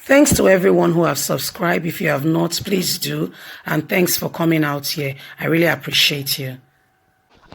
Thanks to everyone who have subscribed. If you have not, please do. And thanks for coming out here. I really appreciate you.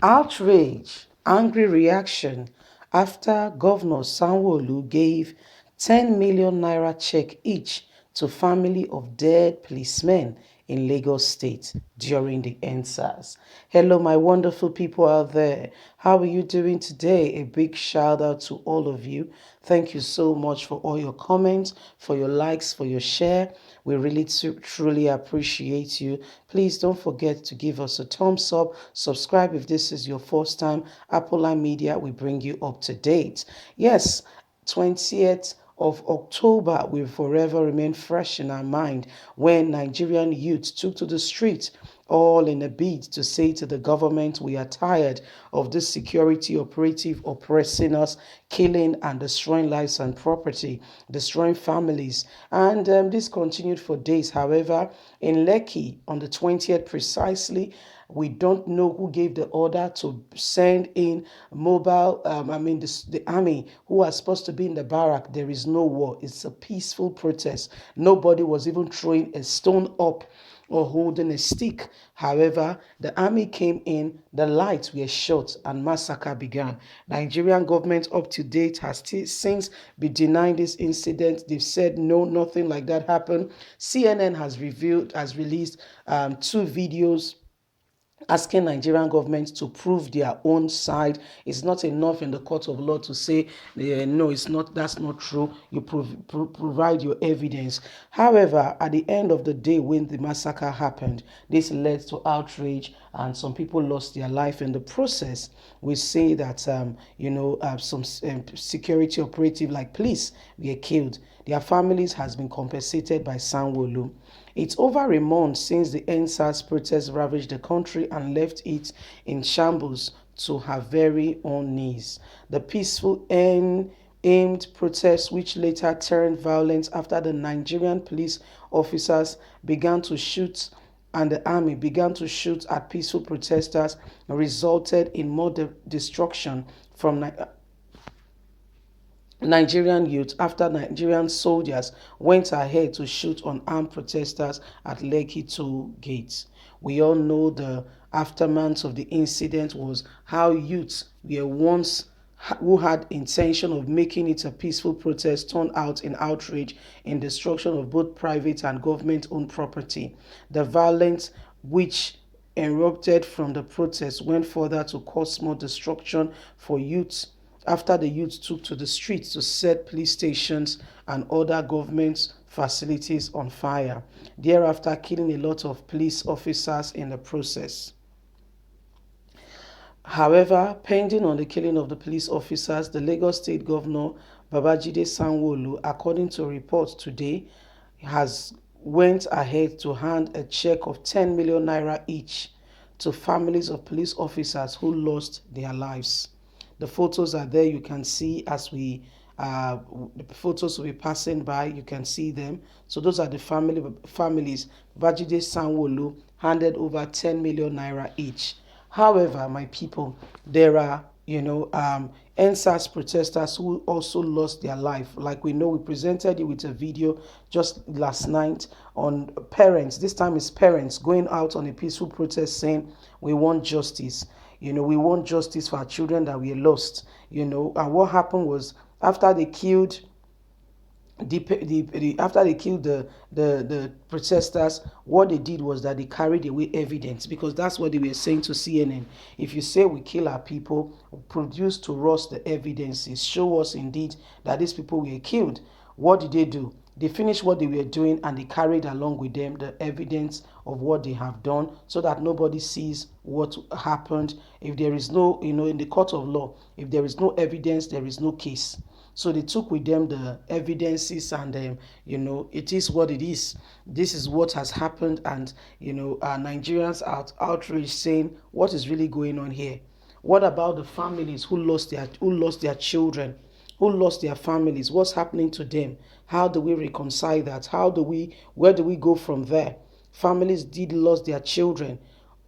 Outrage, angry reaction after Governor Sanwo-Olu gave 10 million naira check each to family of dead policemen in Lagos State during the NSAS. Hello, my wonderful people out there. How are you doing today? A big shout out to all of you. Thank you so much for all your comments, for your likes, for your share. We really truly appreciate you. Please don't forget to give us a thumbs up. Subscribe if this is your first time. Apple Media, we bring you up to date. Yes, 20th of October will forever remain fresh in our mind when Nigerian youth took to the streets all in a bid to say to the government, we are tired of this security operative oppressing us, killing and destroying lives and property, destroying families. And this continued for days. However, in Lekki, on the 20th precisely, we don't know who gave the order to send in mobile, the army who are supposed to be in the barrack. There is no war. It's a peaceful protest. Nobody was even throwing a stone up or holding a stick. However, the army came in, the lights were shot, and massacre began. Nigerian government up to date has since been denying this incident. They've said no, nothing like that happened. CNN has released two videos asking Nigerian government to prove their own side. It's not enough in the court of law to say, no, it's not, that's not true. You provide your evidence. However, at the end of the day, when the massacre happened, this led to outrage and some people lost their life in the process. We say that, some security operative like police were killed. Their families has been compensated by Sanwo-Olu. It's over a month since the NSAS protests ravaged the country and left it in shambles to her very own knees. The peaceful aimed protests, which later turned violent after the Nigerian police officers began to shoot and the army began to shoot at peaceful protesters, resulted in more destruction from Nigerian youth after Nigerian soldiers went ahead to shoot on armed protesters at Lekki toll gates. We all know the aftermath of the incident was how youths were once who had intention of making it a peaceful protest turned out in outrage in destruction of both private and government-owned property. The violence which erupted from the protest went further to cause more destruction for youths after the youth took to the streets to set police stations and other government facilities on fire, thereafter killing a lot of police officers in the process. However, pending on the killing of the police officers, the Lagos State Governor Babajide Sanwo-Olu, according to reports today, has went ahead to hand a check of 10 million naira each to families of police officers who lost their lives. The photos are there. You can see as the photos will be passing by. You can see them. So those are the families. Babajide Sanwo-Olu handed over 10 million naira each. However, my people, there are, NSAS protesters who also lost their life. Like we know, we presented you with a video just last night on parents. This time it's parents going out on a peaceful protest saying, we want justice. We want justice for our children that we lost. And what happened was after they killed the protesters, what they did was that they carried away evidence, because that's what they were saying to CNN. If you say we kill our people, produce to us the evidences, show us indeed that these people were killed. What did they do? They finished what they were doing and they carried along with them the evidence of what they have done, so that nobody sees what happened. If there is no, in the court of law, if there is no evidence, there is no case. So they took with them the evidences and, it is what it is. This is what has happened. And, Nigerians are outraged saying, what is really going on here? What about the families who lost their children, who lost their families? What's happening to them? How do we reconcile that? Where do we go from there? Families did lose their children.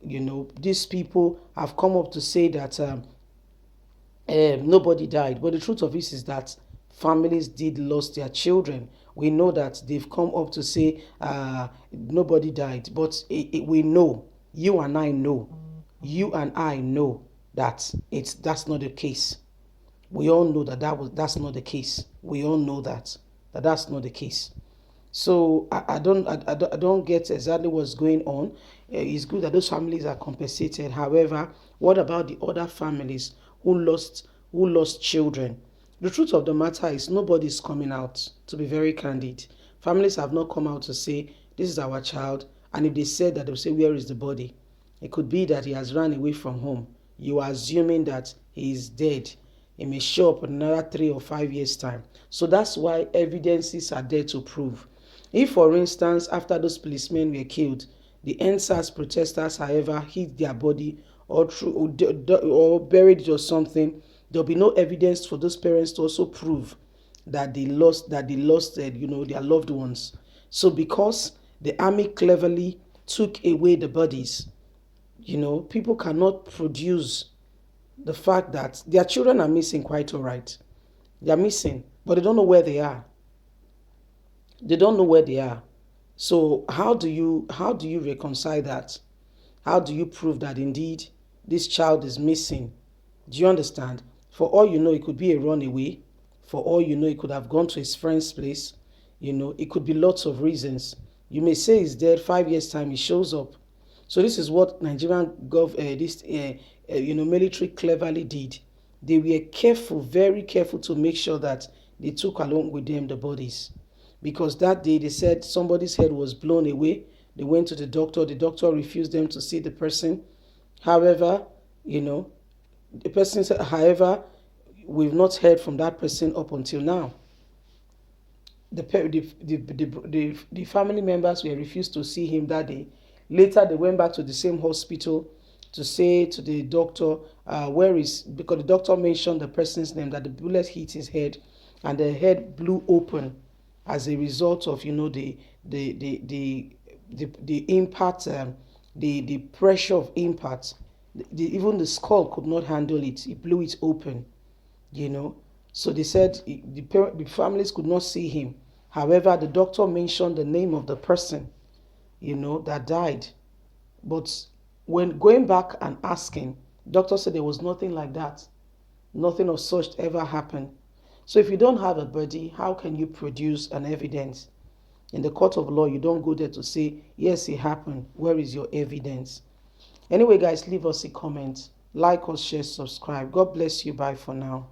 These people have come up to say that nobody died. But the truth of it is that families did lose their children. We know that they've come up to say nobody died, but we know, you and I know, that that's not the case. We all know that that's not the case. We all know that that's not the case. So I don't get exactly what's going on. It's good that those families are compensated. However, what about the other families who lost children? The truth of the matter is nobody's coming out. To be very candid, families have not come out to say this is our child, and if they said that, they'll say where is the body? It could be that he has run away from home. You are assuming that he is dead. He may show up in another 3 or 5 years' time. So that's why evidences are there to prove. If, for instance, after those policemen were killed, the NSAS protesters, however, hid their body or buried it or something, there'll be no evidence for those parents to also prove that they lost their loved ones. So because the army cleverly took away the bodies, people cannot produce the fact that their children are missing. Quite all right, they are missing, but they don't know where they are. They don't know where they are. So how do you reconcile that? How do you prove that indeed this child is missing? Do you understand? For all you know, it could be a runaway. For all you know, it could have gone to his friend's place. It could be lots of reasons. You may say he's dead. 5 years time, he shows up. So this is what Nigerian military cleverly did. They were careful, very careful, to make sure that they took along with them the bodies, because that day they said somebody's head was blown away. They went to the doctor. The doctor refused them to see the person. However, the person said, however, we've not heard from that person up until now. The family members were refused to see him that day. Later, they went back to the same hospital to say to the doctor, because the doctor mentioned the person's name, that the bullet hit his head and the head blew open as a result of the impact, the pressure of impact. Even the skull could not handle it. It blew it open. So they said the families could not see him. However, the doctor mentioned the name of the person, that died. But when going back and asking, doctor said there was nothing like that. Nothing of such ever happened. So if you don't have a body, how can you produce an evidence? In the court of law, you don't go there to say, yes, it happened. Where is your evidence? Anyway, guys, leave us a comment. Like us, share, subscribe. God bless you. Bye for now.